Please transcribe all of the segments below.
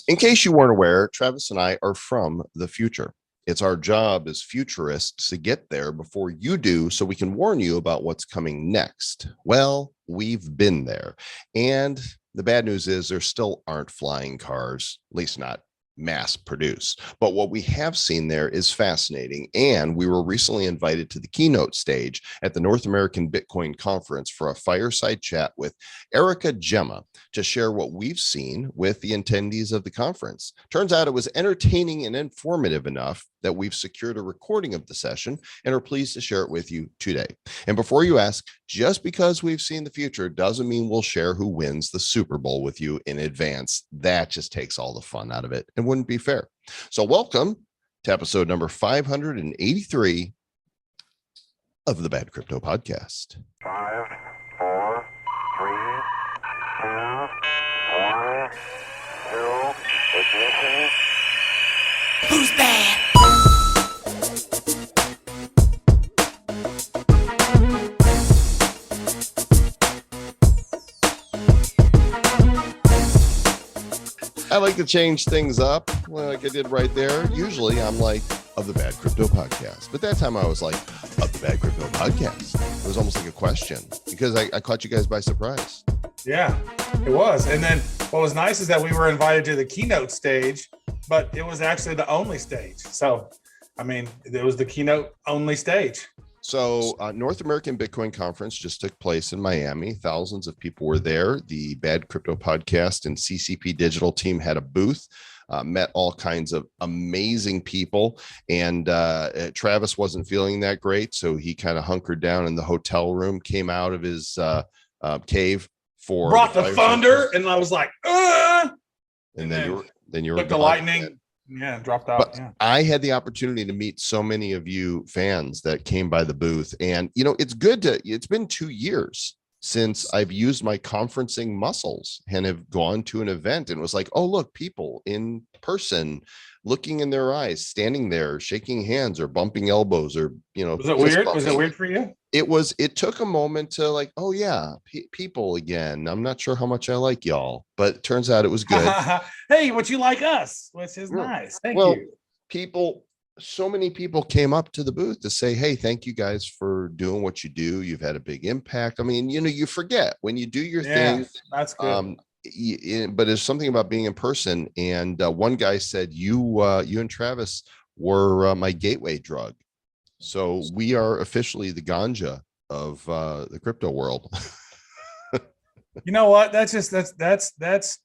In case you weren't aware, Travis and I are from the future. It's our job as futurists to get there before you do so we can warn you about what's coming next. Well, we've been there. And the bad news is there still aren't flying cars, at least not mass produced. But what we have seen there is fascinating. And we were recently invited to the keynote stage at the North American Bitcoin Conference for a fireside chat with Eryka Gemma to share what we've seen with the attendees of the conference. Turns out it was entertaining and informative enough that we've secured a recording of the session and are pleased to share it with you today. And before you ask, just because we've seen the future doesn't mean we'll share who wins the Super Bowl with you in advance. That just takes all the fun out of it and wouldn't be fair. So welcome to episode number 583 of the Bad Crypto Podcast. 5, 4, 3, 2, 1, 0, ignition. Who's bad? I like to change things up like I did right there. Usually I'm like, of the Bad Crypto Podcast. But that time I was like, of the Bad Crypto Podcast. It was almost like a question because I caught you guys by surprise. Yeah, it was. And then what was nice is that we were invited to the keynote stage, but it was actually the only stage. So, I mean, it was the keynote only stage. So North American Bitcoin Conference just took place in Miami. Thousands of people were there. The Bad Crypto Podcast and CCP Digital team had a booth, met all kinds of amazing people. And Travis wasn't feeling that great, so he kind of hunkered down in the hotel room, came out of his cave for brought the thunder, and I was like, and then you were took the lightning. Yeah, dropped out. But yeah. I had the opportunity to meet so many of you fans that came by the booth. And, you know, it's been 2 years since I've used my conferencing muscles and have gone to an event and was like, oh, look, people in person, looking in their eyes, standing there, shaking hands or bumping elbows or, you know. Was it weird? Was it weird for you? It took a moment to like, oh yeah, people again. I'm not sure how much I like y'all, but it turns out it was good. Hey, what you like us, which is nice. Thank you. So many people came up to the booth to say, hey, thank you guys for doing what you do. You've had a big impact. I mean, you know, you forget when you do your thing. That's good. But there's something about being in person. And one guy said, you and Travis were my gateway drug. So we are officially the ganja of the crypto world. You know what? That's it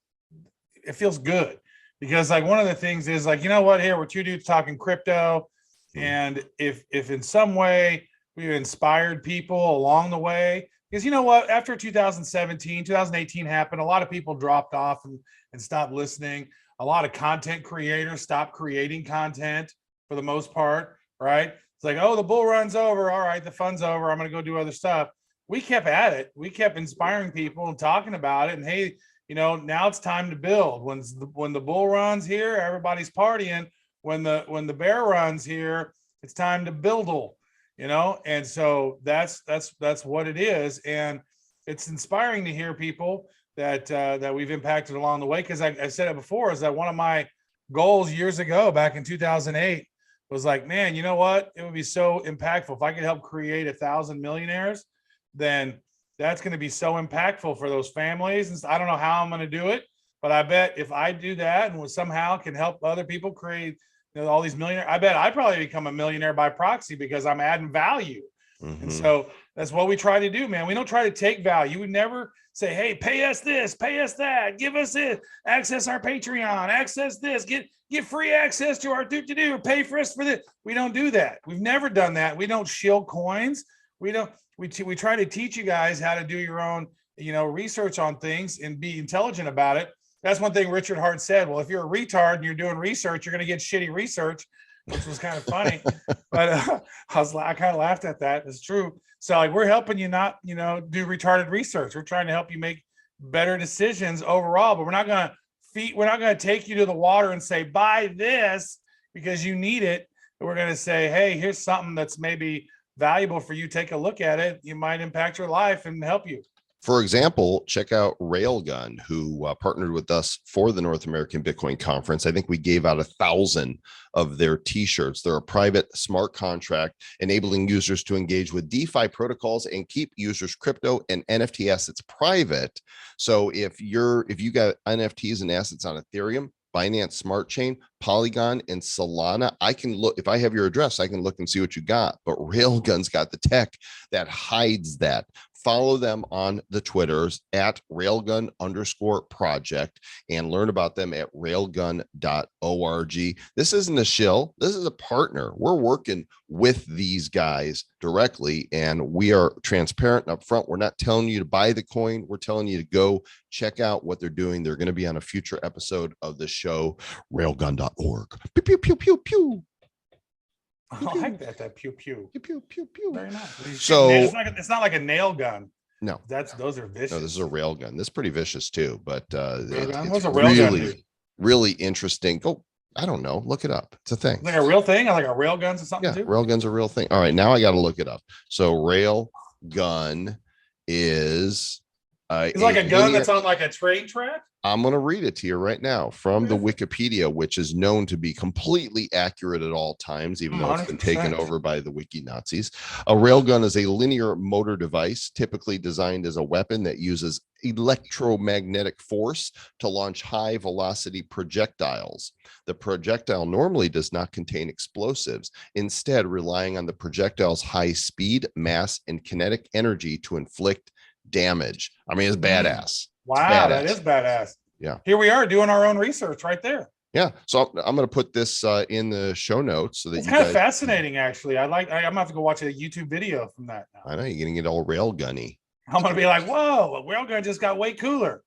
feels good because like one of the things is like, you know what, here we're two dudes talking crypto. And if in some way we've inspired people along the way, because you know what, after 2018 happened, a lot of people dropped off and stopped listening. A lot of content creators stopped creating content for the most part, right? It's like, oh, the bull run's over. All right, the fun's over. I'm going to go do other stuff. We kept at it. We kept inspiring people and talking about it. And hey, you know, now it's time to build. When the bull run's here, everybody's partying. When the bear run's here, it's time to buildle. You know, and so that's what it is. And it's inspiring to hear people that we've impacted along the way. Because I said it before, is that one of my goals years ago, back in 2008. Was like, man, you know what? It would be so impactful if I could help create 1,000 millionaires. Then that's going to be so impactful for those families. And I don't know how I'm going to do it, but I bet if I do that and somehow can help other people create, you know, all these millionaires, I bet I'd probably become a millionaire by proxy because I'm adding value. Mm-hmm. And so that's what we try to do, man. We don't try to take value. We never say, hey, pay us this, pay us that, give us it, access our Patreon, access this, get free access to our do or pay for us for this. We don't do that. We've never done that. We don't shield coins. We try to teach you guys how to do your own, you know, research on things and be intelligent about it. That's one thing Richard Hart said. Well, if you're a retard and you're doing research, you're going to get shitty research, which was kind of funny. But I kind of laughed at that. It's true. So like, we're helping you not, you know, do retarded research. We're trying to help you make better decisions overall, but we're not going to take you to the water and say, buy this because you need it. We're going to say, hey, here's something that's maybe valuable for you. Take a look at it. You might impact your life and help you. For example, check out Railgun, who partnered with us for the North American Bitcoin Conference. I think we gave out 1,000 of their t-shirts. They're a private smart contract enabling users to engage with DeFi protocols and keep users' crypto and NFT assets private. So if you got NFTs and assets on Ethereum, Binance Smart Chain, Polygon, and Solana, I can look. If I have your address, I can look and see what you got. But Railgun's got the tech that hides that. Follow them on the Twitters at railgun_project and learn about them at railgun.org. This isn't a shill. This is a partner. We're working with these guys directly, and we are transparent and upfront. We're not telling you to buy the coin. We're telling you to go check out what they're doing. They're going to be on a future episode of the show, railgun.org. Pew, pew, pew, pew, pew. I like that pew pew. Pew, pew, pew, pew. Very nice. So it's not like a nail gun. No, those are vicious. No, this is a rail gun. This is pretty vicious too, but it's a rail gun, really, really interesting. Go, I don't know. Look it up. It's a thing. Like a real thing. Like a rail guns or something. Yeah, too? rail guns are a real thing. All right, now I got to look it up. So rail gun is it's like a gun that's on like a train track. I'm going to read it to you right now from the Wikipedia, which is known to be completely accurate at all times, even though it's been taken over by the wiki Nazis. A railgun is a linear motor device, typically designed as a weapon that uses electromagnetic force to launch high velocity projectiles. The projectile normally does not contain explosives, instead relying on the projectile's high speed, mass, and kinetic energy to inflict damage. I mean, it's badass. Wow, that is badass. Yeah. Here we are doing our own research right there. Yeah. So I'm going to put this in the show notes so that it's kind of fascinating, actually. I'm going to have to go watch a YouTube video from that now. I know you're going to get all railgunny. I'm going to be like, whoa, a railgun just got way cooler.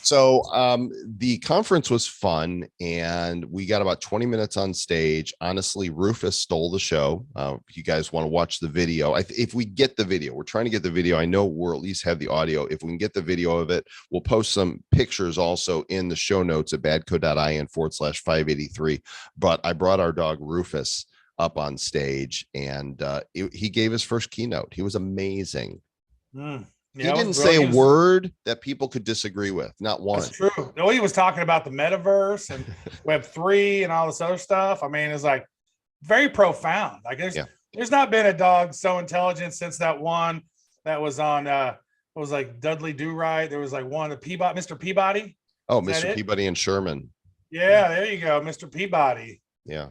So the conference was fun, and we got about 20 minutes on stage. Honestly, Rufus stole the show. If you guys want to watch the video, if we get the video, we're trying to get the video. I know we'll at least have the audio. If we can get the video of it, we'll post some pictures also in the show notes at badco.in/583. But I brought our dog Rufus up on stage, and he gave his first keynote. He was amazing. Yeah, he didn't say a word that people could disagree with. Not one. That's true. No, he was talking about the metaverse and Web3 and all this other stuff. I mean, it's like very profound. Like there's not been a dog so intelligent since that one that was on it was like Dudley Do Right. There was like one of Mr. Peabody. Oh, Mr. Peabody and Sherman. Yeah, there you go, Mr. Peabody. Yeah.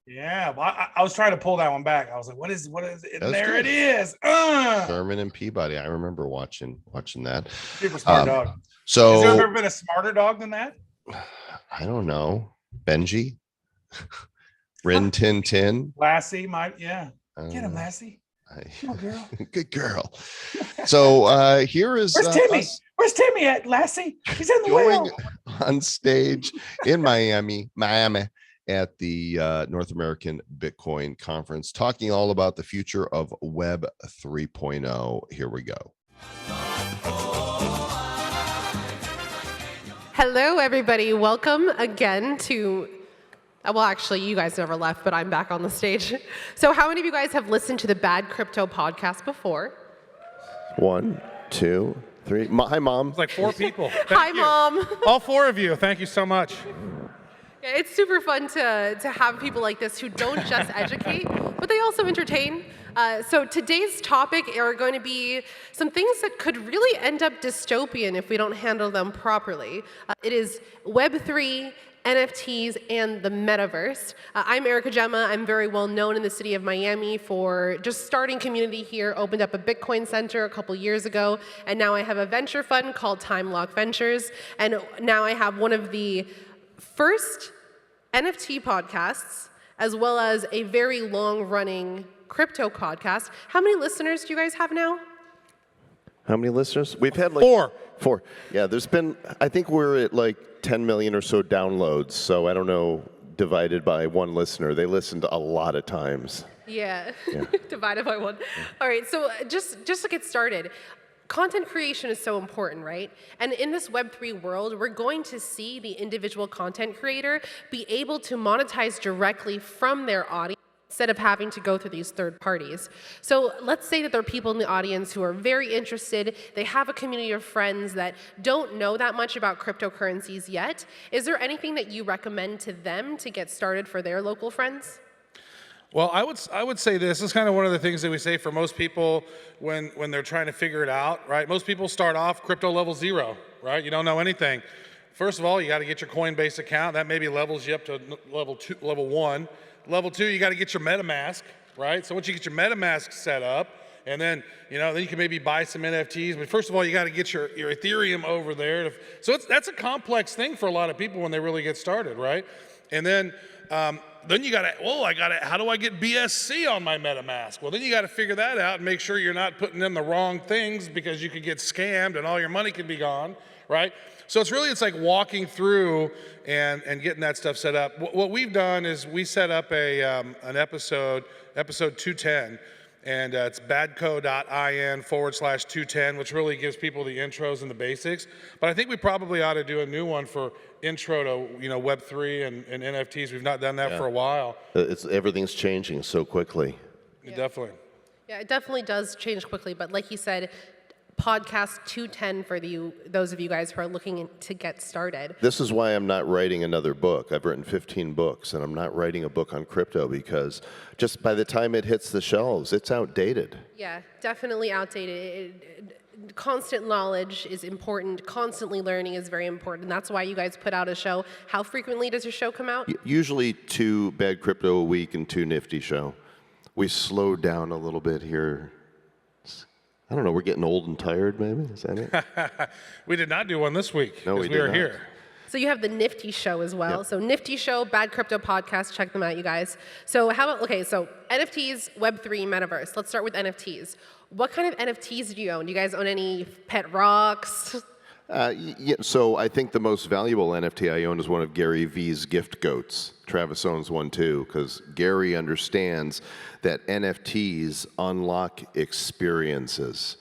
Yeah, well, I was trying to pull that one back. I was like, what is it? And there good. It is. Sherman and Peabody. I remember watching that. Super smart dog. So has there ever been a smarter dog than that? I don't know. Benji. Rin Tin Tin. Lassie might, yeah. Get him, Lassie. Come on, girl. Good girl. So here is where's Timmy? Where's Timmy at, Lassie? He's in the going wheel. On stage in Miami. At the North American Bitcoin Conference, talking all about the future of Web 3.0. Here we go. Hello, everybody. Welcome again to, well, actually, you guys never left, but I'm back on the stage. So how many of you guys have listened to the Bad Crypto podcast before? 1, 2, 3. Hi, Mom. It's like 4 people. Hi, Mom. All 4 of you. Thank you so much. It's super fun to have people like this who don't just educate, but they also entertain. So today's topic are going to be some things that could really end up dystopian if we don't handle them properly. It is Web3, NFTs, and the metaverse. I'm Eryka Gemma. I'm very well known in the city of Miami for just starting community here, opened up a Bitcoin center a couple years ago, and now I have a venture fund called Time Lock Ventures, and now I have one of the first NFT podcasts, as well as a very long-running crypto podcast. How many listeners do you guys have now? How many listeners? We've had like 4. Yeah, there's been, I think we're at like 10 million or so downloads. So I don't know, divided by 1 listener. They listened a lot of times. Yeah. Divided by 1. All right, so just to get started, content creation is so important, right? And in this Web3 world, we're going to see the individual content creator be able to monetize directly from their audience instead of having to go through these third parties. So let's say that there are people in the audience who are very interested. They have a community of friends that don't know that much about cryptocurrencies yet. Is there anything that you recommend to them to get started for their local friends? Well, I would say this is kind of one of the things that we say for most people when they're trying to figure it out, right? Most people start off crypto level 0, right? You don't know anything. First of all, you got to get your Coinbase account. That maybe levels you up to level 1. Level 2, you got to get your MetaMask, right? So once you get your MetaMask set up, and then then you can maybe buy some NFTs. But first of all, you got to get your Ethereum over there. So that's a complex thing for a lot of people when they really get started, right? And then you got to, how do I get BSC on my MetaMask? Well, then you got to figure that out and make sure you're not putting in the wrong things because you could get scammed and all your money could be gone, right? So it's like walking through and getting that stuff set up. What we've done is we set up an episode 210, and it's badco.in/210, which really gives people the intros and the basics. But I think we probably ought to do a new one for intro to Web3 and NFTs. We've not done that for a while. Everything's changing so quickly. Definitely. Yeah, it definitely does change quickly, but like you said, podcast 210 for those of you guys who are looking to get started. This is why I'm not writing another book. I've written 15 books, and I'm not writing a book on crypto because just by the time it hits the shelves, it's outdated. Yeah, definitely outdated. Constant knowledge is important. Constantly learning is very important. That's why you guys put out a show. How frequently does your show come out? Usually 2 bad crypto a week and 2 nifty show. We slowed down a little bit here. I don't know, we're getting old and tired, maybe? Is that it? We did not do one this week No, because we were not. here. So you have the Nifty Show as well. Yep. So Nifty Show, Bad Crypto Podcast, check them out, you guys. So so NFTs, Web3, Metaverse. Let's start with NFTs. What kind of NFTs do you own? Do you guys own any pet rocks? So I think the most valuable NFT I own is one of Gary V's gift goats. Travis owns one too, because Gary understands that NFTs unlock experiences.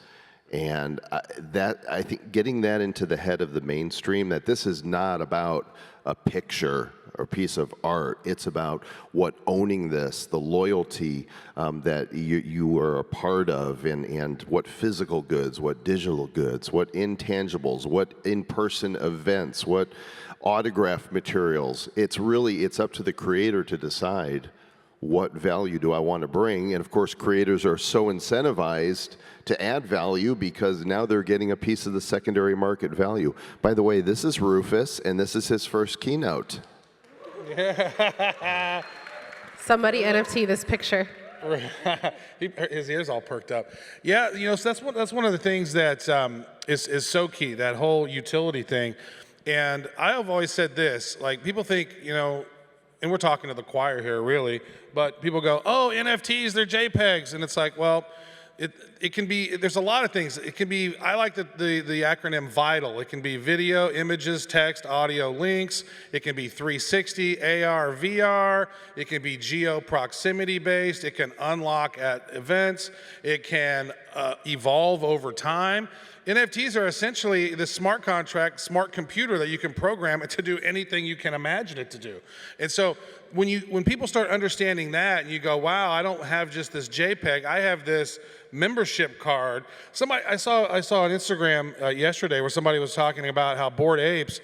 And I think getting that into the head of the mainstream, that this is not about a picture or piece of art. It's about what owning this, the loyalty that you are a part of, and what physical goods, what digital goods, what intangibles, what in-person events, what autograph materials. It's up to the creator to decide what value do I want to bring. And of course, creators are so incentivized to add value because now they're getting a piece of the secondary market value. By the way, this is Rufus, and this is his first keynote. Somebody NFT this picture. His ears all perked up. Yeah, so that's one of the things that is so key, that whole utility thing. And I have always said this, like people think, and we're talking to the choir here really, but people go, oh, NFTs, they're JPEGs. And it's like, well, it can be, there's a lot of things. It can be, I like the acronym VITAL. It can be video, images, text, audio, links. It can be 360, AR, VR. It can be geo proximity based. It can unlock at events. It can evolve over time. NFTs are essentially the smart contract, smart computer that you can program it to do anything you can imagine it to do. And so when people start understanding that and you go, wow, I don't have just this JPEG, I have this membership card. I saw on Instagram yesterday where somebody was talking about how Bored Apes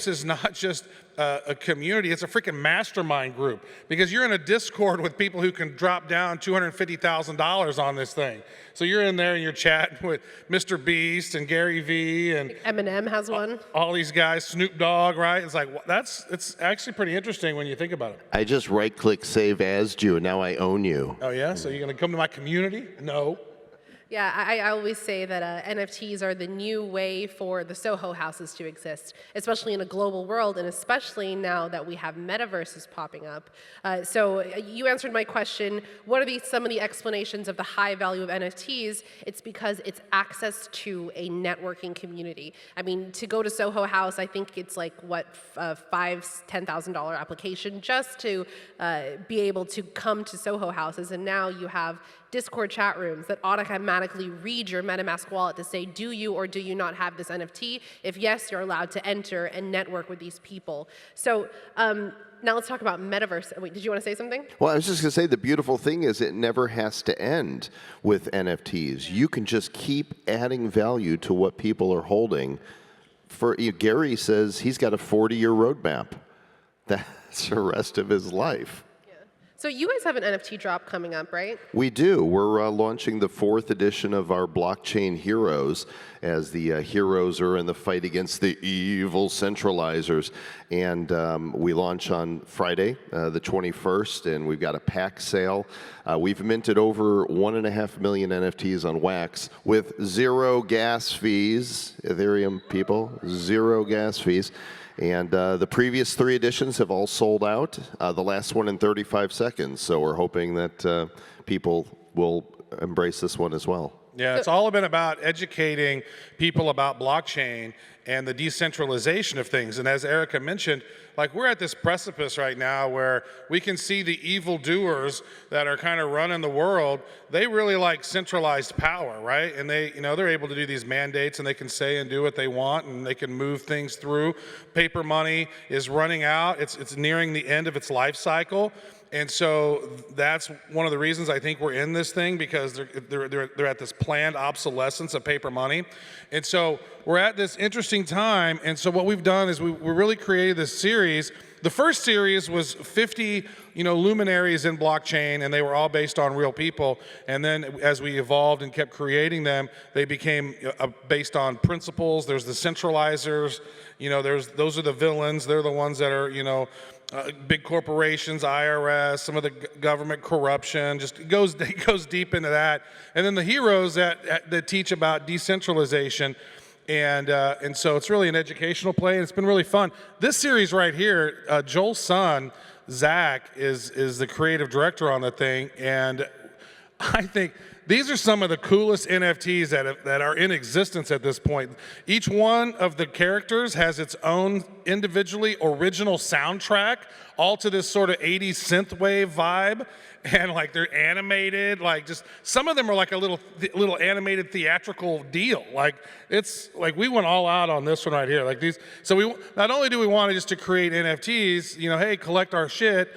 is not just a community, it's a freaking mastermind group, because you're in a Discord with people who can drop down $250,000 on this thing. So you're in there and you're chatting with Mr. Beast and Gary V and Eminem has one. All these guys, Snoop Dogg, right? It's like, it's actually pretty interesting when you think about it. I just right-click Save As you, and now I own you. Oh yeah? So you're gonna come to my community? No. Yeah, I always say that NFTs are the new way for the Soho houses to exist, especially in a global world, and especially now that we have metaverses popping up. So you answered my question, what are some of the explanations of the high value of NFTs? It's because it's access to a networking community. I mean, to go to Soho House, I think it's like, $10,000 application just to be able to come to Soho houses, and now you have Discord chat rooms that automatically automatically read your MetaMask wallet to say, do you or do you not have this NFT? If yes, you're allowed to enter and network with these people. So now let's talk about metaverse. Wait, did you want to say something? Well, I was just going to say the beautiful thing is it never has to end with NFTs. You can just keep adding value to what people are holding. Gary says he's got a 40-year roadmap. That's the rest of his life. So you guys have an NFT drop coming up, right? We do. We're launching the 4th edition of our blockchain heroes, as the heroes are in the fight against the evil centralizers. And we launch on Friday, the 21st, and we've got a pack sale. We've minted over 1.5 million NFTs on Wax with 0 gas fees. Ethereum people, 0 gas fees. And the previous 3 editions have all sold out, the last one in 35 seconds. So we're hoping that people will embrace this one as well. Yeah, it's all been about educating people about blockchain and the decentralization of things. And as Eryka mentioned, like we're at this precipice right now where we can see the evildoers that are kind of running the world. They really like centralized power, right? And they, they're able to do these mandates and they can say and do what they want and they can move things through. Paper money is running out. It's nearing the end of its life cycle. And so that's one of the reasons I think we're in this thing, because they're at this planned obsolescence of paper money. And so we're at this interesting time. And so what we've done is we really created this series. The first series was 50, luminaries in blockchain, and they were all based on real people. And then as we evolved and kept creating them, they became based on principles. There's the centralizers, those are the villains. They're the ones that are, big corporations, IRS, some of the government corruption, it goes deep into that. And then the heroes that teach about decentralization. And so it's really an educational play, and it's been really fun. This series right here, Joel's son, Zach, is the creative director on the thing, and I think these are some of the coolest NFTs that are in existence at this point. Each one of the characters has its own individually original soundtrack, all to this sort of 80s synthwave vibe. And like they're animated, some of them are like a little animated theatrical deal. It's like we went all out on this one right here. So we not only do we want to create NFTs, hey, collect our shit.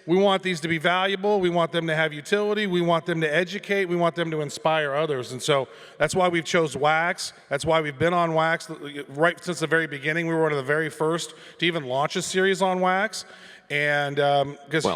We want these to be valuable. We want them to have utility. We want them to educate. We want them to inspire others. And so that's why we've chose Wax. That's why we've been on Wax right since the very beginning. We were one of the very first to even launch a series on Wax. And because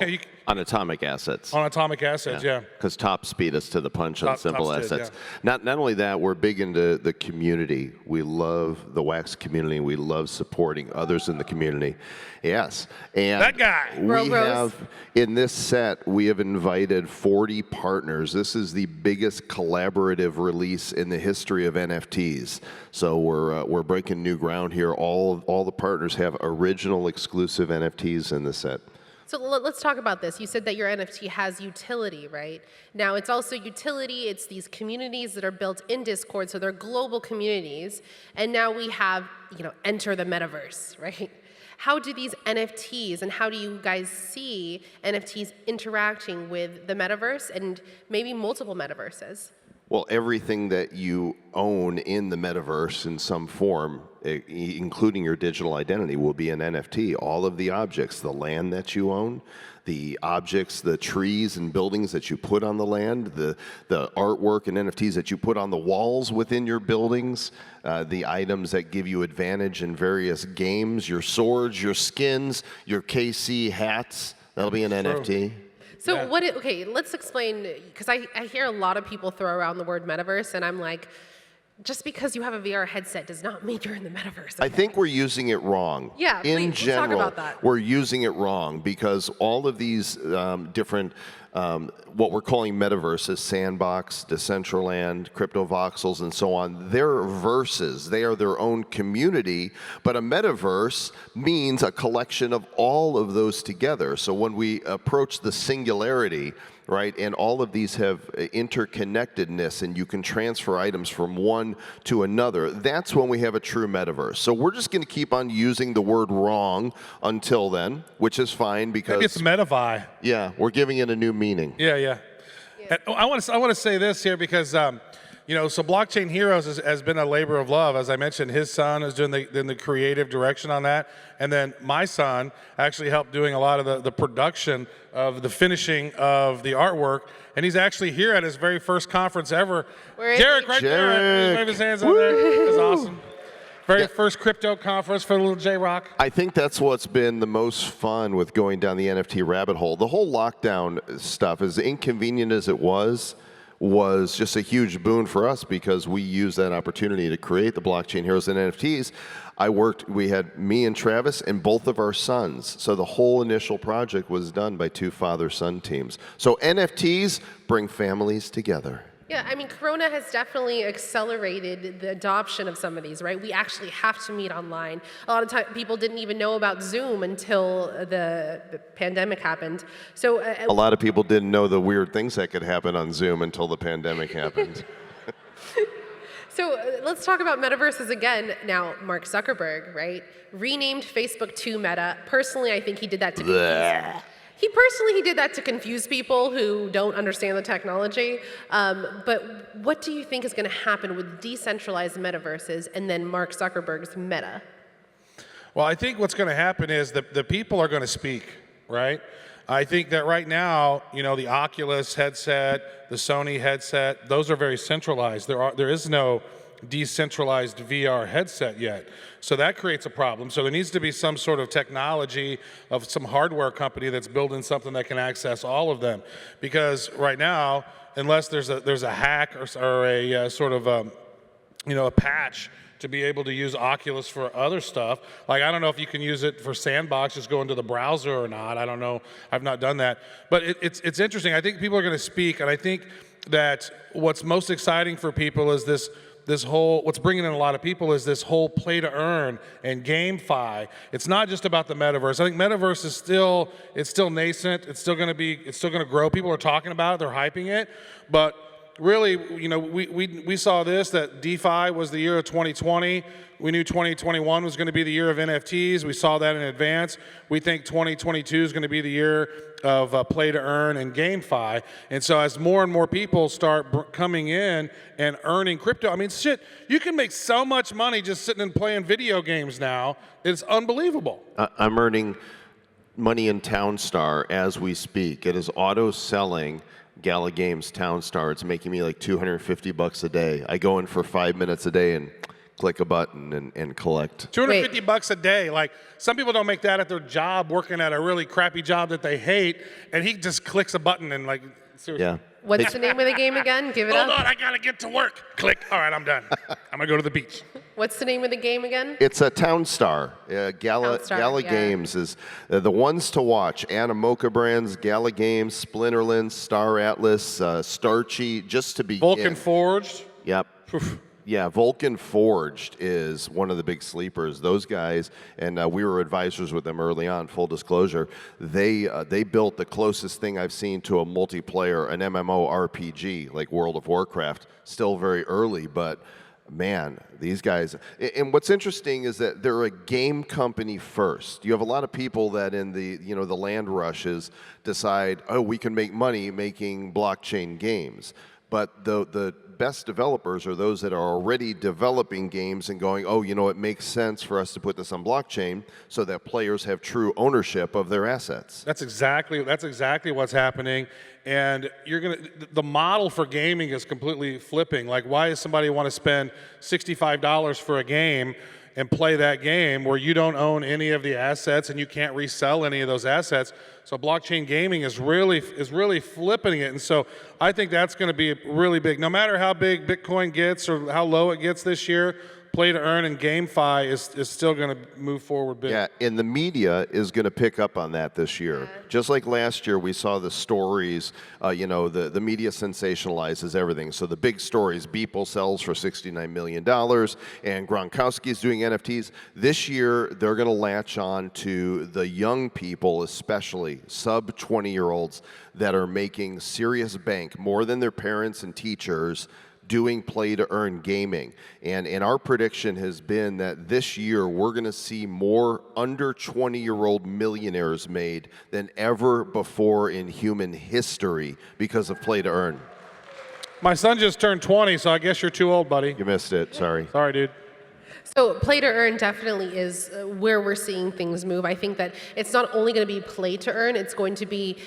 on atomic assets. On atomic assets, yeah. Because Tops beat us to the punch on simple Tops assets. did, yeah. Not only that, we're big into the community. We love the Wax community. We love supporting others in the community. Yes. And that guy. We have, in this set, we have invited 40 partners. This is the biggest collaborative release in the history of NFTs. So we're breaking new ground here. All the partners have original exclusive NFTs in the set. So let's talk about this. You said that your NFT has utility, right? Now, it's also utility. It's these communities that are built in Discord, so they're global communities. And now we have, enter the metaverse, right? How do these NFTs and how do you guys see NFTs interacting with the metaverse and maybe multiple metaverses? Well, everything that you own in the metaverse in some form, including your digital identity, will be an NFT. All of the objects, the land that you own, the objects, the trees and buildings that you put on the land, the artwork and NFTs that you put on the walls within your buildings, the items that give you advantage in various games, your swords, your skins, your KC hats, that'll be an NFT. So okay, let's explain, because I hear a lot of people throw around the word metaverse, and I'm like, just because you have a VR headset does not mean you're in the metaverse. Okay? I think we're using it wrong. Yeah, in please, general, let's talk about that. We're using it wrong because all of these different, what we're calling metaverses, Sandbox, Decentraland, CryptoVoxels, and so on, they're verses. They are their own community, but a metaverse means a collection of all of those together. So when we approach the singularity, right, and all of these have interconnectedness and you can transfer items from one to another, that's when we have a true metaverse. So we're just going to keep on using the word wrong until then, which is fine because... Maybe it's metavi. Yeah, we're giving it a new meaning. Yeah. And I want to say this here because so Blockchain Heroes has been a labor of love. As I mentioned, his son is doing the creative direction on that, and then my son actually helped doing a lot of the production of the finishing of the artwork. And he's actually here at his very first conference ever. Where is Derek, he? right there. Wave his hands out there. That's awesome. Very first crypto conference for little J-Rock. I think that's what's been the most fun with going down the NFT rabbit hole. The whole lockdown stuff, as inconvenient as it was just a huge boon for us because we used that opportunity to create the Blockchain Heroes and NFTs. We had me and Travis and both of our sons. So the whole initial project was done by two father-son teams. So NFTs bring families together. Yeah, I mean, Corona has definitely accelerated the adoption of some of these, right? We actually have to meet online. A lot of time, people didn't even know about Zoom until the pandemic happened. So a lot of people didn't know the weird things that could happen on Zoom until the pandemic happened. So let's talk about metaverses again. Now, Mark Zuckerberg, right, renamed Facebook to Meta. Personally, I think he did that to confuse. He did that to confuse people who don't understand the technology. But what do you think is going to happen with decentralized metaverses and then Mark Zuckerberg's Meta? Well, I think what's going to happen is the people are going to speak, right? I think that right now, the Oculus headset, the Sony headset, those are very centralized. There is no decentralized VR headset yet. So that creates a problem. So there needs to be some sort of technology of some hardware company that's building something that can access all of them. Because right now, unless there's a hack or a sort of a patch to be able to use Oculus for other stuff. Like, I don't know if you can use it for Sandbox, just go into the browser or not. I don't know. I've not done that. But it's interesting. I think people are going to speak, and I think that what's most exciting for people is this whole, what's bringing in a lot of people is this whole play to earn and GameFi. It's not just about the metaverse. I think metaverse is still nascent. It's still going to grow. People are talking about it. They're hyping it. But really, we saw this, that DeFi was the year of 2020. We knew 2021 was going to be the year of NFTs. We saw that in advance. We think 2022 is going to be the year of play to earn and GameFi. And so as more and more people start coming in and earning crypto, I mean, shit, you can make so much money just sitting and playing video games now. It's unbelievable. I'm earning money in Townstar as we speak. It is auto-selling Gala Games Townstar. It's making me like $250 a day. I go in for 5 minutes a day and click a button and collect. $250 a day. Like, some people don't make that at their job, working at a really crappy job that they hate, and he just clicks a button and, like, seriously. Yeah. What's the name of the game again? Give it Hold up. on, I gotta get to work. Click. All right, I'm done. I'm gonna go to the beach. What's the name of the game again? It's a Townstar. Gala Townstar, yeah. Games is the ones to watch. Animoca Brands, Gala Games, Splinterland, Star Atlas, Starchy, just to begin. Vulcan Forged. Yep. Yeah, Vulcan Forged is one of the big sleepers. Those guys, and we were advisors with them early on, full disclosure, they built the closest thing I've seen to a multiplayer, an MMORPG, like World of Warcraft. Still very early, but man, these guys. And what's interesting is that they're a game company first. You have a lot of people that in the land rushes decide, oh, we can make money making blockchain games. But the best developers are those that are already developing games and going, oh, it makes sense for us to put this on blockchain so that players have true ownership of their assets. That's exactly what's happening. And the model for gaming is completely flipping. Like, why does somebody want to spend $65 for a game and play that game where you don't own any of the assets and you can't resell any of those assets? So blockchain gaming is really flipping it. And so I think that's going to be really big. No matter how big Bitcoin gets or how low it gets this year, play to earn and GameFi is still going to move forward big. Yeah, and the media is going to pick up on that this year. Yeah. Just like last year, we saw the stories, the media sensationalizes everything. So the big stories, Beeple sells for $69 million, and Gronkowski's doing NFTs. This year, they're going to latch on to the young people, especially sub-20-year-olds, that are making serious bank, more than their parents and teachers, doing play to earn gaming. And our prediction has been that this year we're going to see more under 20-year-old millionaires made than ever before in human history because of play to earn. My son just turned 20, so I guess you're too old, buddy. You missed it. Sorry. Sorry, dude. So play to earn definitely is where we're seeing things move. I think that it's not only going to be play to earn, it's going to be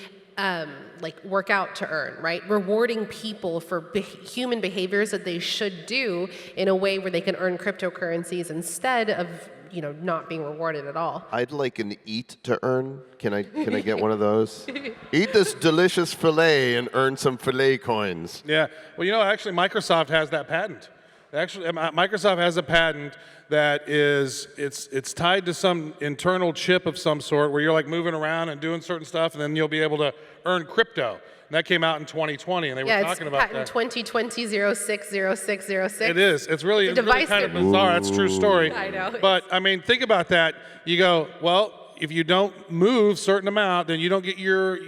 like workout to earn, right? Rewarding people for human behaviors that they should do in a way where they can earn cryptocurrencies instead of, you know, not being rewarded at all. I'd like an eat to earn. Can I get one of those? Eat this delicious filet and earn some filet coins. Yeah. Well, you know, actually, Microsoft has that patent. Actually, Microsoft has a patent that is it's tied to some internal chip of some sort where you're like moving around and doing certain stuff, and then you'll be able to earn crypto. And that came out in 2020, and they were talking about that. Yeah, it's patent 2020-060606. It is. It's really kind of bizarre. That's a true story. I know. But I mean, think about that. You go, well, if you don't move certain amount, then you don't get your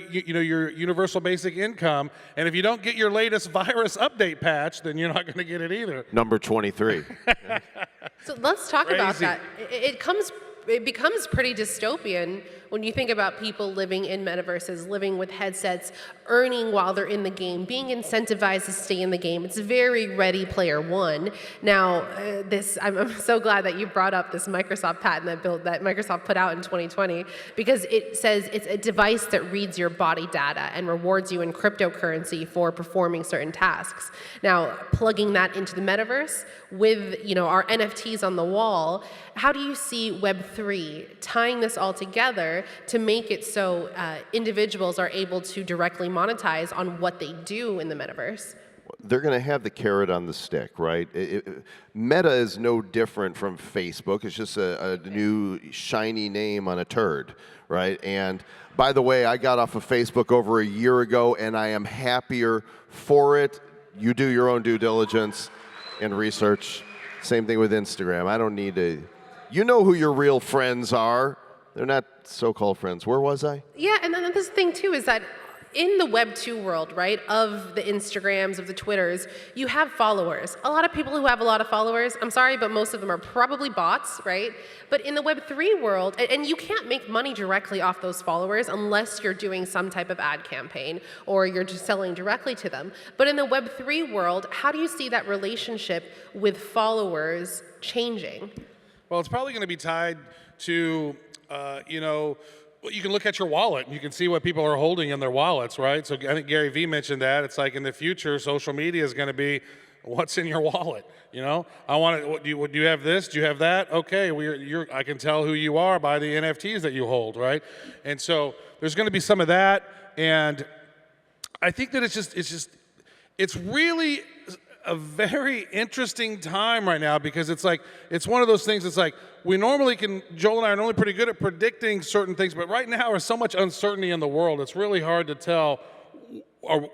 universal basic income. And if you don't get your latest virus update patch, then you're not going to get it either. Number 23. So let's talk about that. It becomes pretty dystopian when you think about people living in metaverses, living with headsets, earning while they're in the game, being incentivized to stay in the game. It's very Ready Player One. Now, I'm so glad that you brought up this Microsoft patent that Microsoft put out in 2020, because it says it's a device that reads your body data and rewards you in cryptocurrency for performing certain tasks. Now, plugging that into the metaverse with, you know, our NFTs on the wall, how do you see Web3 tying this all together to make it so individuals are able to directly monetize on what they do in the metaverse? They're going to have the carrot on the stick, right? Meta is no different from Facebook. It's just a new shiny name on a turd, right? And by the way, I got off of Facebook over a year ago, and I am happier for it. You do your own due diligence and research. Same thing with Instagram. I don't need to. You know who your real friends are. They're not so-called friends. Where was I? Yeah, and then this thing too is that in the Web 2 world, right, of the Instagrams, of the Twitters, you have followers. A lot of people who have a lot of followers, I'm sorry, but most of them are probably bots, right? But in the Web 3 world, and you can't make money directly off those followers unless you're doing some type of ad campaign or you're just selling directly to them. But in the Web 3 world, how do you see that relationship with followers changing? Well, it's probably going to be tied to, you can look at your wallet and you can see what people are holding in their wallets, right? So I think Gary Vee mentioned that. It's like in the future, social media is going to be what's in your wallet. You know, I want to. Do you have this? Do you have that? Okay, I can tell who you are by the NFTs that you hold, right? And so there's going to be some of that, and I think that it's really a very interesting time right now, because it's one of those things. It's like Joel and I are normally pretty good at predicting certain things, but right now there's so much uncertainty in the world. It's really hard to tell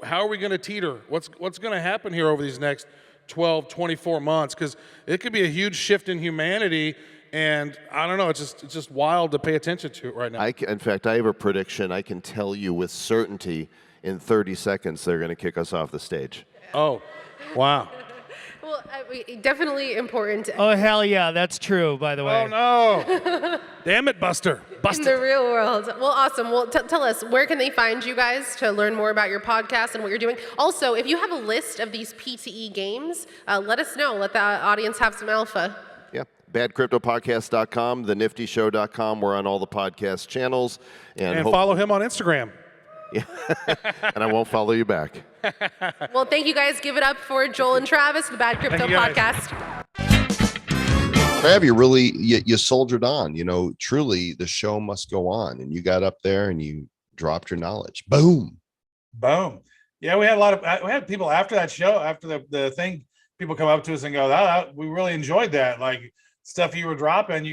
how are we going to teeter? What's going to happen here over these next 12, 24 months? Because it could be a huge shift in humanity, and I don't know. It's just wild to pay attention to it right now. In fact, I have a prediction. I can tell you with certainty in 30 seconds they're going to kick us off the stage. Oh. Wow. Well, definitely important. Oh, hell yeah, that's true, by the way. Oh, no. Damn it, Buster. In the real world. Well, awesome. Well, tell us, where can they find you guys to learn more about your podcast and what you're doing? Also, if you have a list of these PTE games, let us know. Let the audience have some alpha. Yeah. badcryptopodcast.com, theniftyshow.com. We're on all the podcast channels. And follow him on Instagram. Yeah. And I won't follow you back. Well, thank you guys. Give it up for Joel and Travis, the Bad Crypto Podcast. Trav, you soldiered on. You know, truly the show must go on. And you got up there and you dropped your knowledge. Boom. Yeah, we had people after that show, after the thing, people come up to us and go, we really enjoyed that. Like, stuff you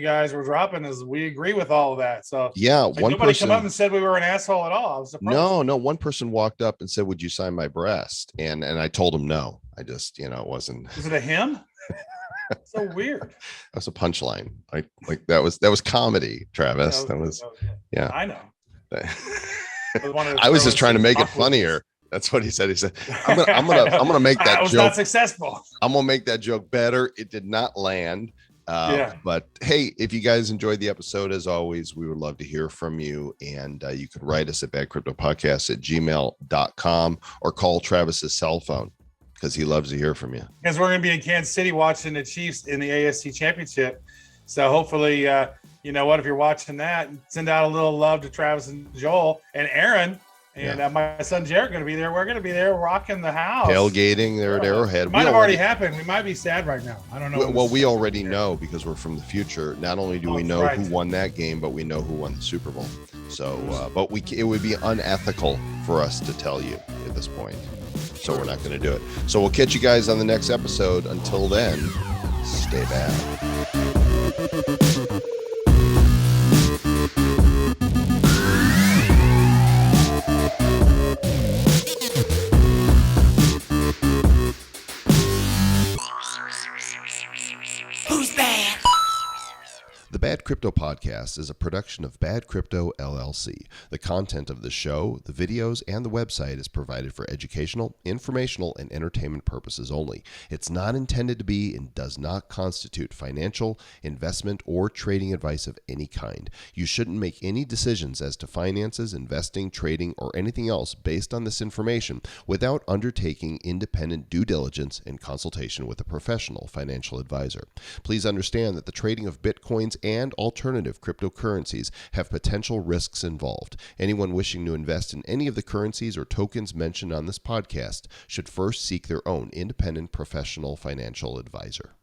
guys were dropping, is we agree with all of that. So yeah, nobody come up and said we were an asshole at all. I was surprised. No. One person walked up and said, "Would you sign my breast?" And I told him no. I just, it wasn't. Is it a him? So weird. That was a punchline. Like that was comedy, Travis. Yeah. I know. I was just trying to make it funnier. That's what he said. He said, I'm gonna make that I was joke. not successful. I'm gonna make that joke better. It did not land. But hey, if you guys enjoyed the episode, as always, we would love to hear from you. And you could write us at badcryptopodcast@gmail.com or call Travis's cell phone because he loves to hear from you. Because we're going to be in Kansas City watching the Chiefs in the ASC Championship. So hopefully, you know what, if you're watching that, send out a little love to Travis and Joel and Aaron. And my son Jared going to be there. We're going to be there rocking the house. Tailgating there at Arrowhead. It might have already happened. We might be sad right now. I don't know. Well, we already know because we're from the future. Not only do we know who won that game, but we know who won the Super Bowl. So, but it would be unethical for us to tell you at this point. So we're not going to do it. So we'll catch you guys on the next episode. Until then, stay bad. Who's bad? The Bad Crypto Podcast is a production of Bad Crypto LLC. The content of the show, the videos, and the website is provided for educational, informational, and entertainment purposes only. It's not intended to be and does not constitute financial, investment, or trading advice of any kind. You shouldn't make any decisions as to finances, investing, trading, or anything else based on this information without undertaking independent due diligence and consultation with a professional financial advisor. Please understand that the trading of Bitcoins and alternative cryptocurrencies have potential risks involved. Anyone wishing to invest in any of the currencies or tokens mentioned on this podcast should first seek their own independent professional financial advisor.